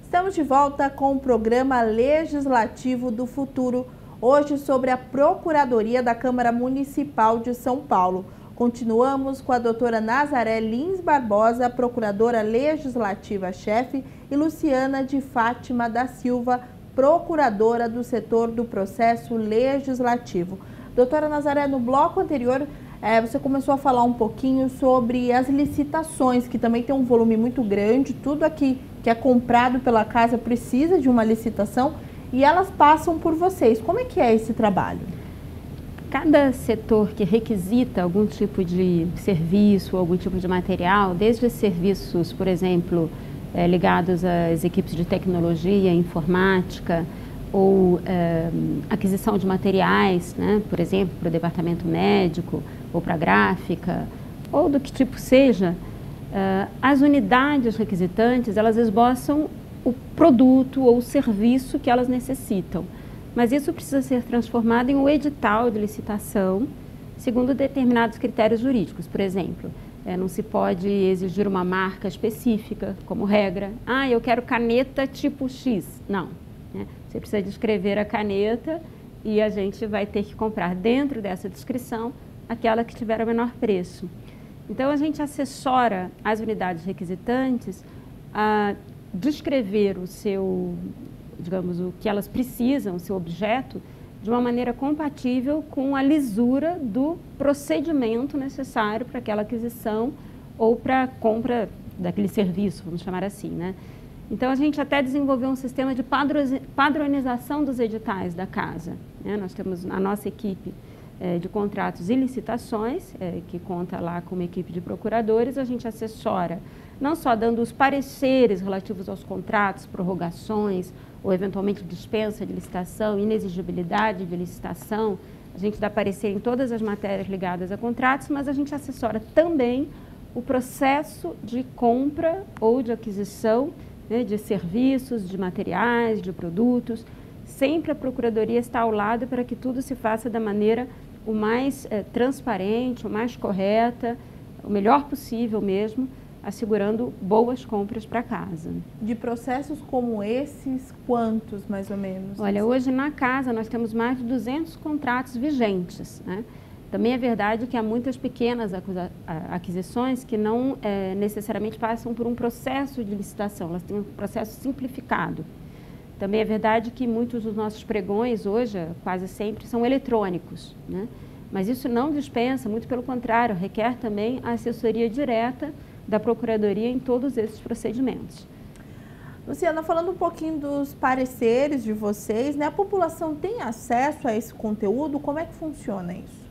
Estamos de volta com o programa Legislativo do Futuro, hoje sobre a Procuradoria da Câmara Municipal de São Paulo. Continuamos com a doutora Nazaré Lins Barbosa, procuradora legislativa-chefe, e Luciana de Fátima da Silva, procuradora do setor do processo legislativo. Doutora Nazaré, no bloco anterior, você começou a falar um pouquinho sobre as licitações, que também tem um volume muito grande, tudo aqui que é comprado pela casa precisa de uma licitação e elas passam por vocês. Como é que é esse trabalho? Cada setor que requisita algum tipo de serviço, algum tipo de material, desde serviços, por exemplo, ligados às equipes de tecnologia, informática, ou aquisição de materiais, né, por exemplo, para o departamento médico, ou para a gráfica, ou do que tipo seja, as unidades requisitantes, elas esboçam o produto ou o serviço que elas necessitam. Mas isso precisa ser transformado em um edital de licitação, segundo determinados critérios jurídicos. Por exemplo, não se pode exigir uma marca específica, como regra. Ah, eu quero caneta tipo X. Não. Né? Você precisa descrever a caneta e a gente vai ter que comprar dentro dessa descrição aquela que tiver o menor preço. Então, a gente assessora as unidades requisitantes a descrever o seu, digamos, o que elas precisam, o seu objeto, de uma maneira compatível com a lisura do procedimento necessário para aquela aquisição ou para a compra daquele serviço, vamos chamar assim, né? Então, a gente até desenvolveu um sistema de padronização dos editais da casa, né? Nós temos a nossa equipe de contratos e licitações, que conta lá com uma equipe de procuradores. A gente assessora, não só dando os pareceres relativos aos contratos, prorrogações, ou eventualmente dispensa de licitação, inexigibilidade de licitação, a gente dá parecer em todas as matérias ligadas a contratos, mas a gente assessora também o processo de compra ou de aquisição, né, de serviços, de materiais, de produtos. Sempre a Procuradoria está ao lado para que tudo se faça da maneira o mais transparente, o mais correta, o melhor possível mesmo, assegurando boas compras para casa. De processos como esses, quantos mais ou menos? Olha, hoje na casa nós temos mais de 200 contratos vigentes, né? Também é verdade que há muitas pequenas aquisições que não necessariamente passam por um processo de licitação, elas têm um processo simplificado. Também é verdade que muitos dos nossos pregões hoje, quase sempre, são eletrônicos, né? Mas isso não dispensa, muito pelo contrário, requer também a assessoria direta da Procuradoria em todos esses procedimentos. Luciana, falando um pouquinho dos pareceres de vocês, né? A população tem acesso a esse conteúdo? Como é que funciona isso?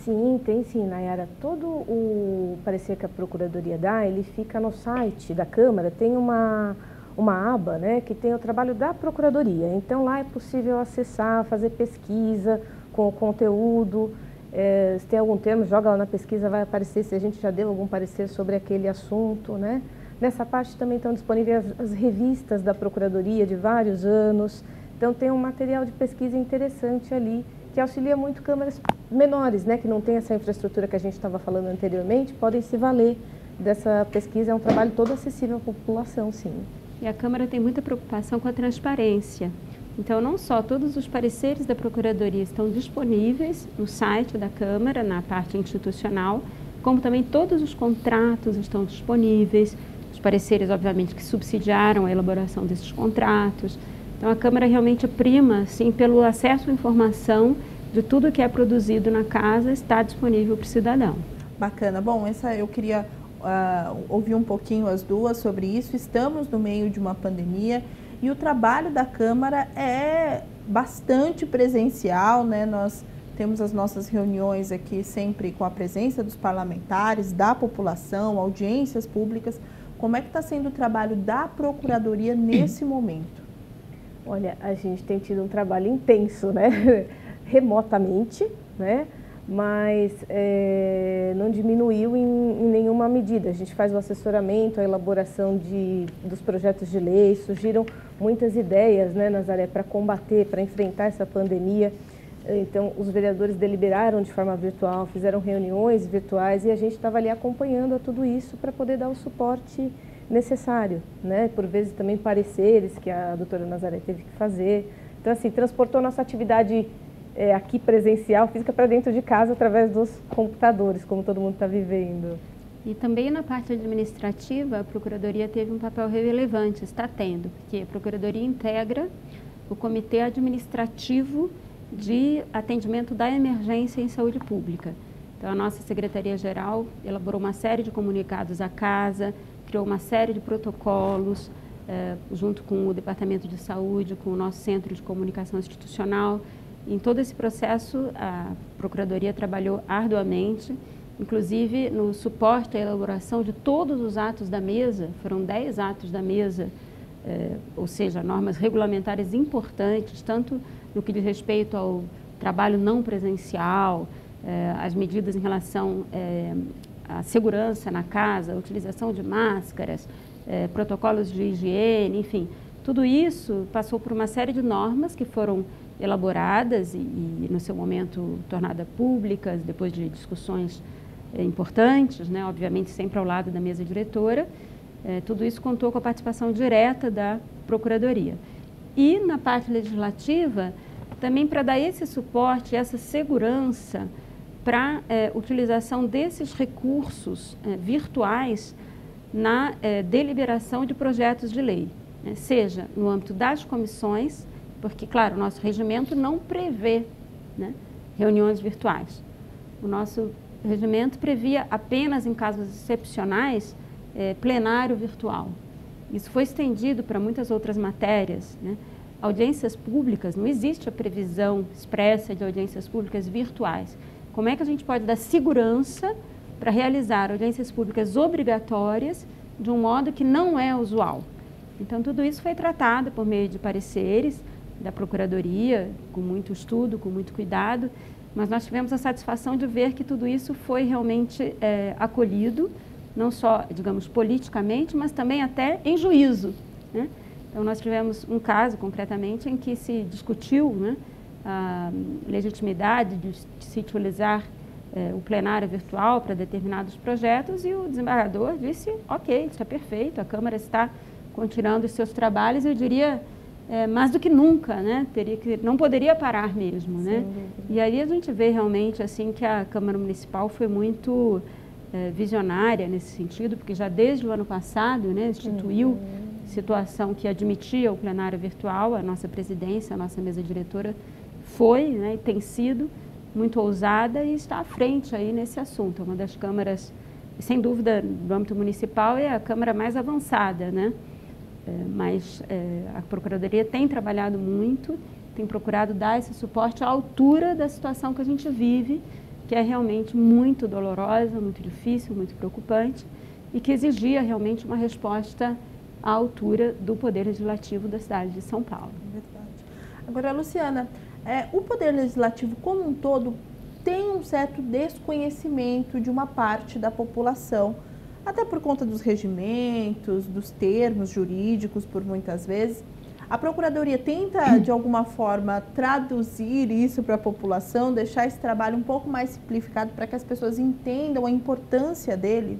Sim, tem sim, Nayara. Todo o parecer que a Procuradoria dá, ele fica no site da Câmara, tem uma aba, né, que tem o trabalho da Procuradoria. Então, lá é possível acessar, fazer pesquisa com o conteúdo. Se tem algum termo, joga lá na pesquisa, vai aparecer se a gente já deu algum parecer sobre aquele assunto, né? Nessa parte também estão disponíveis as revistas da Procuradoria de vários anos. Então, tem um material de pesquisa interessante ali, que auxilia muito câmaras menores, né, que não tem essa infraestrutura que a gente estava falando anteriormente, podem se valer dessa pesquisa. É um trabalho todo acessível à população, sim. E a Câmara tem muita preocupação com a transparência. Então, não só todos os pareceres da Procuradoria estão disponíveis no site da Câmara, na parte institucional, como também todos os contratos estão disponíveis, os pareceres, obviamente, que subsidiaram a elaboração desses contratos. Então, a Câmara realmente prima, sim, pelo acesso à informação de tudo que é produzido na casa, está disponível para o cidadão. Bacana. Bom, eu queria ouvir um pouquinho as duas sobre isso. Estamos no meio de uma pandemia e o trabalho da Câmara é bastante presencial, né? Nós temos as nossas reuniões aqui sempre com a presença dos parlamentares, da população, audiências públicas. Como é que está sendo o trabalho da Procuradoria nesse momento? Olha, a gente tem tido um trabalho intenso, né? Remotamente, né? Mas não diminuiu em nenhuma medida. A gente faz o assessoramento, a elaboração dos projetos de lei, surgiram muitas ideias, né, Nazaré, para combater, para enfrentar essa pandemia. Então, os vereadores deliberaram de forma virtual, fizeram reuniões virtuais e a gente estava ali acompanhando a tudo isso para poder dar o suporte necessário, né? Por vezes também pareceres que a doutora Nazaré teve que fazer. Então, assim, transportou nossa atividade aqui presencial, física, para dentro de casa através dos computadores, como todo mundo está vivendo. E também na parte administrativa, a Procuradoria teve um papel relevante, está tendo, porque a Procuradoria integra o Comitê Administrativo de Atendimento da Emergência em Saúde Pública. Então, a nossa Secretaria-Geral elaborou uma série de comunicados à casa, criou uma série de protocolos, junto com o Departamento de Saúde, com o nosso Centro de Comunicação Institucional. Em todo esse processo, a Procuradoria trabalhou arduamente, inclusive no suporte à elaboração de todos os atos da mesa, foram 10 atos da mesa, ou seja, normas regulamentares importantes, tanto no que diz respeito ao trabalho não presencial, as medidas em relação à segurança na casa, a utilização de máscaras, protocolos de higiene, enfim, tudo isso passou por uma série de normas que foram elaboradas e no seu momento tornadas públicas, depois de discussões importantes, né, obviamente sempre ao lado da mesa diretora. Tudo isso contou com a participação direta da Procuradoria. E na parte legislativa, também para dar esse suporte, essa segurança para utilização desses recursos virtuais na deliberação de projetos de lei, né, seja no âmbito das comissões, porque, claro, o nosso regimento não prevê, né, reuniões virtuais. O nosso regimento previa apenas em casos excepcionais plenário virtual. Isso foi estendido para muitas outras matérias, né? Audiências públicas, não existe a previsão expressa de audiências públicas virtuais. Como é que a gente pode dar segurança para realizar audiências públicas obrigatórias de um modo que não é usual? Então, tudo isso foi tratado por meio de pareceres da Procuradoria, com muito estudo, com muito cuidado, mas nós tivemos a satisfação de ver que tudo isso foi realmente acolhido, não só, digamos, politicamente, mas também até em juízo, né? Então, nós tivemos um caso, concretamente, em que se discutiu, né, a legitimidade de se utilizar o plenário virtual para determinados projetos e o desembargador disse, ok, está perfeito, a Câmara está continuando os seus trabalhos, eu diria, mais do que nunca, né? Não poderia parar mesmo, né? E aí a gente vê realmente assim que a Câmara Municipal foi muito visionária nesse sentido, porque já desde o ano passado, né, instituiu situação que admitia o plenário virtual, a nossa presidência, a nossa mesa diretora foi, né, e tem sido muito ousada e está à frente aí nesse assunto. É uma das câmaras, sem dúvida, do âmbito municipal é a câmara mais avançada, né? Mas a Procuradoria tem trabalhado muito, tem procurado dar esse suporte à altura da situação que a gente vive, que é realmente muito dolorosa, muito difícil, muito preocupante e que exigia realmente uma resposta à altura do Poder Legislativo da cidade de São Paulo. Verdade. Agora, Luciana, o Poder Legislativo como um todo tem um certo desconhecimento de uma parte da população, até por conta dos regimentos, dos termos jurídicos, por muitas vezes. A Procuradoria tenta, de alguma forma, traduzir isso para a população, deixar esse trabalho um pouco mais simplificado para que as pessoas entendam a importância dele?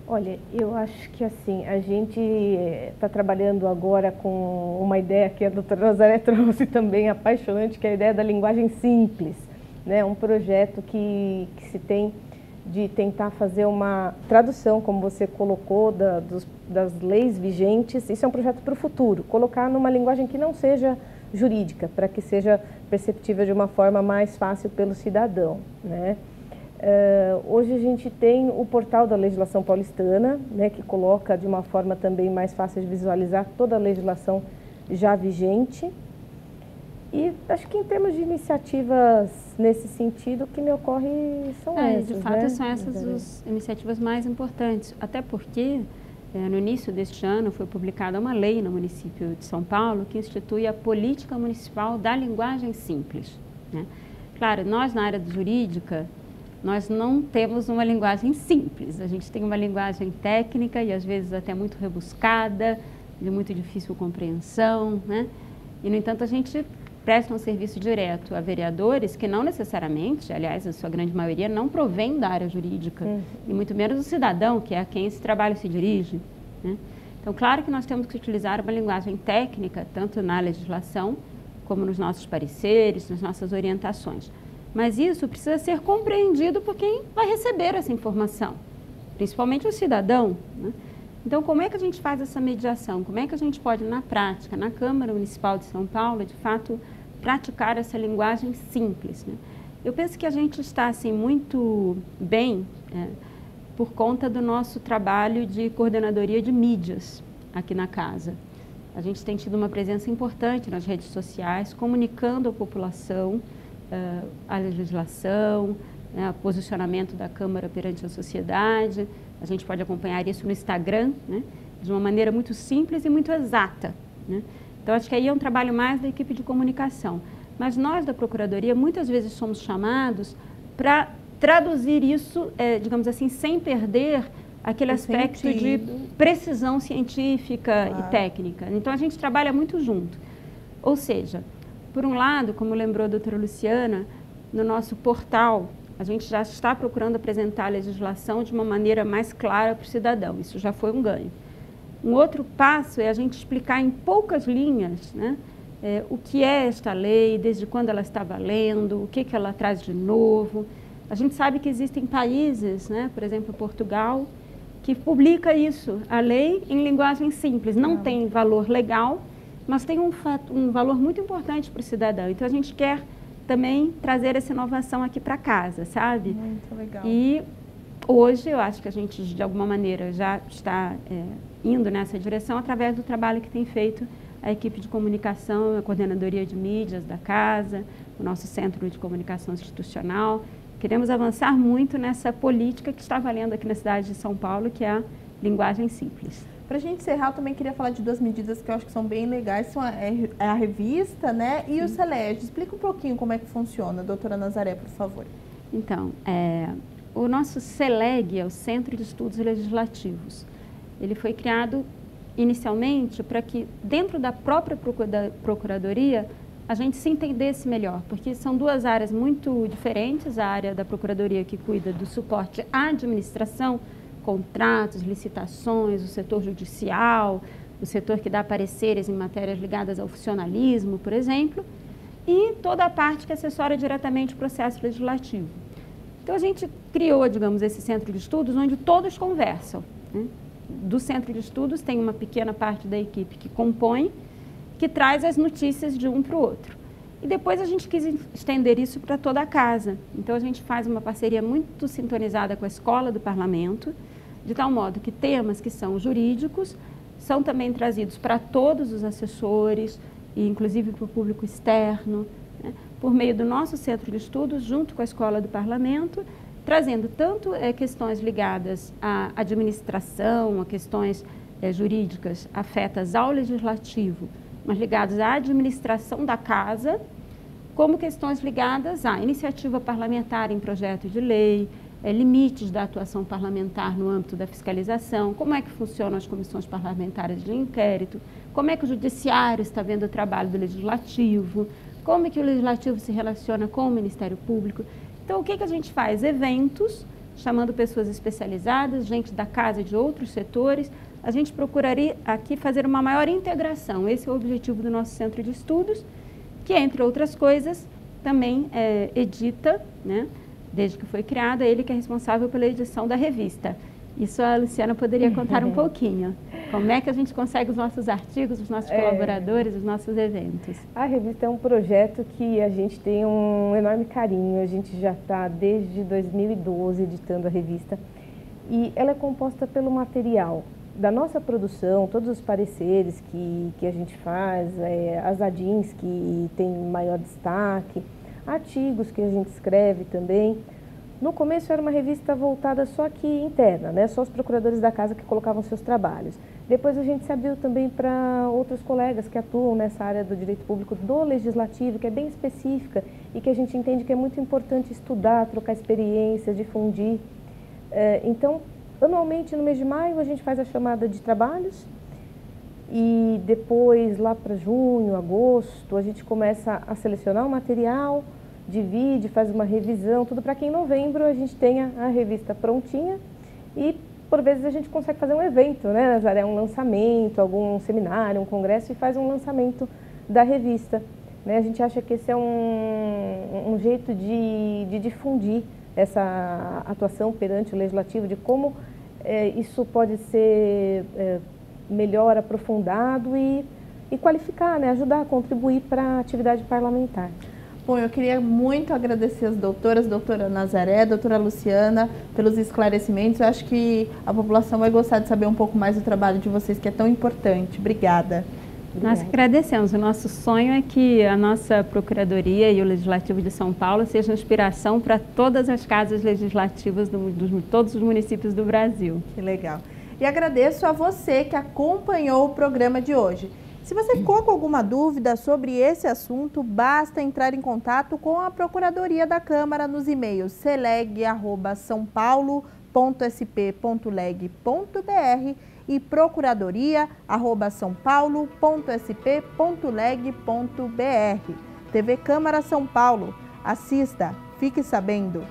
Olha, eu acho que assim, a gente está trabalhando agora com uma ideia que a doutora Nazaré trouxe também, apaixonante, que é a ideia da linguagem simples, né? Um projeto que se tem de tentar fazer uma tradução, como você colocou, das leis vigentes. Isso é um projeto para o futuro, colocar numa linguagem que não seja jurídica, para que seja perceptível de uma forma mais fácil pelo cidadão, né? Hoje a gente tem o portal da legislação paulistana, né, que coloca de uma forma também mais fácil de visualizar toda a legislação já vigente. E acho que em termos de iniciativas nesse sentido, o que me ocorre são essas. De fato, né? são essas as iniciativas mais importantes, até porque no início deste ano foi publicada uma lei no município de São Paulo que institui a Política Municipal da Linguagem Simples, né? Claro, nós na área jurídica, nós não temos uma linguagem simples, a gente tem uma linguagem técnica e às vezes até muito rebuscada, de muito difícil compreensão, né? E, no entanto, a gente prestam serviço direto a vereadores que não necessariamente, aliás, a sua grande maioria, não provém da área jurídica, e muito menos o cidadão, que é a quem esse trabalho se dirige, né? Então, claro que nós temos que utilizar uma linguagem técnica, tanto na legislação, como nos nossos pareceres, nas nossas orientações. Mas isso precisa ser compreendido por quem vai receber essa informação, principalmente o cidadão, né? Então, como é que a gente faz essa mediação? Como é que a gente pode, na prática, na Câmara Municipal de São Paulo, de fato, praticar essa linguagem simples, né? Eu penso que a gente está, assim, muito bem por conta do nosso trabalho de coordenadoria de mídias aqui na casa. A gente tem tido uma presença importante nas redes sociais, comunicando à população a legislação, né, o posicionamento da Câmara perante a sociedade. A gente pode acompanhar isso no Instagram, né, de uma maneira muito simples e muito exata, né? Então, acho que aí é um trabalho mais da equipe de comunicação. Mas nós, da Procuradoria, muitas vezes somos chamados para traduzir isso, digamos assim, sem perder aquele aspecto de precisão científica e técnica. Então, a gente trabalha muito junto. Ou seja, por um lado, como lembrou a doutora Luciana, no nosso portal, a gente já está procurando apresentar a legislação de uma maneira mais clara para o cidadão. Isso já foi um ganho. Um outro passo é a gente explicar em poucas linhas, né, o que é esta lei, desde quando ela está valendo, o que ela traz de novo. A gente sabe que existem países, né, por exemplo, Portugal, que publica isso, a lei em linguagem simples. Não tem valor legal, mas tem um valor muito importante para o cidadão. Então, a gente quer também trazer essa inovação aqui para casa, sabe? Muito legal. E hoje eu acho que a gente, de alguma maneira, já está indo nessa direção através do trabalho que tem feito a equipe de comunicação, a coordenadoria de mídias da casa, o nosso centro de comunicação institucional. Queremos avançar muito nessa política que está valendo aqui na cidade de São Paulo, que é a linguagem simples. Para a gente encerrar, eu também queria falar de duas medidas que eu acho que são bem legais, são a revista, né, e o Celeste. Explica um pouquinho como é que funciona, doutora Nazaré, por favor. Então, o nosso CELEG é o Centro de Estudos Legislativos. Ele foi criado inicialmente para que, dentro da própria Procuradoria, a gente se entendesse melhor, porque são duas áreas muito diferentes, a área da Procuradoria que cuida do suporte à administração, contratos, licitações, o setor judicial, o setor que dá pareceres em matérias ligadas ao funcionalismo, por exemplo, e toda a parte que assessora diretamente o processo legislativo. Então, a gente criou, digamos, esse centro de estudos onde todos conversam, né? Do centro de estudos tem uma pequena parte da equipe que compõe, que traz as notícias de um para o outro. E depois a gente quis estender isso para toda a casa. Então, a gente faz uma parceria muito sintonizada com a Escola do Parlamento, de tal modo que temas que são jurídicos são também trazidos para todos os assessores, e inclusive para o público externo, né, por meio do nosso centro de estudos, junto com a Escola do Parlamento, trazendo tanto questões ligadas à administração, a questões jurídicas afetas ao legislativo, mas ligadas à administração da casa, como questões ligadas à iniciativa parlamentar em projeto de lei, limites da atuação parlamentar no âmbito da fiscalização, como é que funcionam as comissões parlamentares de inquérito, como é que o judiciário está vendo o trabalho do legislativo, como é que o legislativo se relaciona com o Ministério Público. Então, o que a gente faz? Eventos, chamando pessoas especializadas, gente da casa e de outros setores. A gente procuraria aqui fazer uma maior integração. Esse é o objetivo do nosso centro de estudos, que, entre outras coisas, também edita, né, desde que foi criado, ele que é responsável pela edição da revista. Isso a Luciana poderia contar um pouquinho. Como é que a gente consegue os nossos artigos, os nossos colaboradores, os nossos eventos? A revista é um projeto que a gente tem um enorme carinho. A gente já está desde 2012 editando a revista. E ela é composta pelo material da nossa produção, todos os pareceres que a gente faz, as ADINs que tem maior destaque, artigos que a gente escreve também. No começo era uma revista voltada só aqui interna, né? Só os procuradores da casa que colocavam seus trabalhos. Depois a gente se abriu também para outros colegas que atuam nessa área do direito público, do legislativo, que é bem específica e que a gente entende que é muito importante estudar, trocar experiências, difundir. Então, anualmente no mês de maio a gente faz a chamada de trabalhos e depois lá para junho, agosto, a gente começa a selecionar o material, divide, faz uma revisão, tudo para que em novembro a gente tenha a revista prontinha e por vezes a gente consegue fazer um evento, né, Nazaré? Um lançamento, algum seminário, um congresso e faz um lançamento da revista. Né? A gente acha que esse é um jeito de difundir essa atuação perante o legislativo, de como isso pode ser melhor aprofundado e qualificar, né? Ajudar a contribuir para a atividade parlamentar. Bom, eu queria muito agradecer as doutoras, doutora Nazaré, doutora Luciana, pelos esclarecimentos. Eu acho que a população vai gostar de saber um pouco mais do trabalho de vocês, que é tão importante. Obrigada. Nós agradecemos. O nosso sonho é que a nossa Procuradoria e o Legislativo de São Paulo sejam inspiração para todas as casas legislativas de todos os municípios do Brasil. Que legal. E agradeço a você que acompanhou o programa de hoje. Se você ficou com alguma dúvida sobre esse assunto, basta entrar em contato com a Procuradoria da Câmara nos e-mails celeg@saopaulo.sp.leg.br e procuradoria@saopaulo.sp.leg.br. TV Câmara São Paulo. Assista, fique sabendo.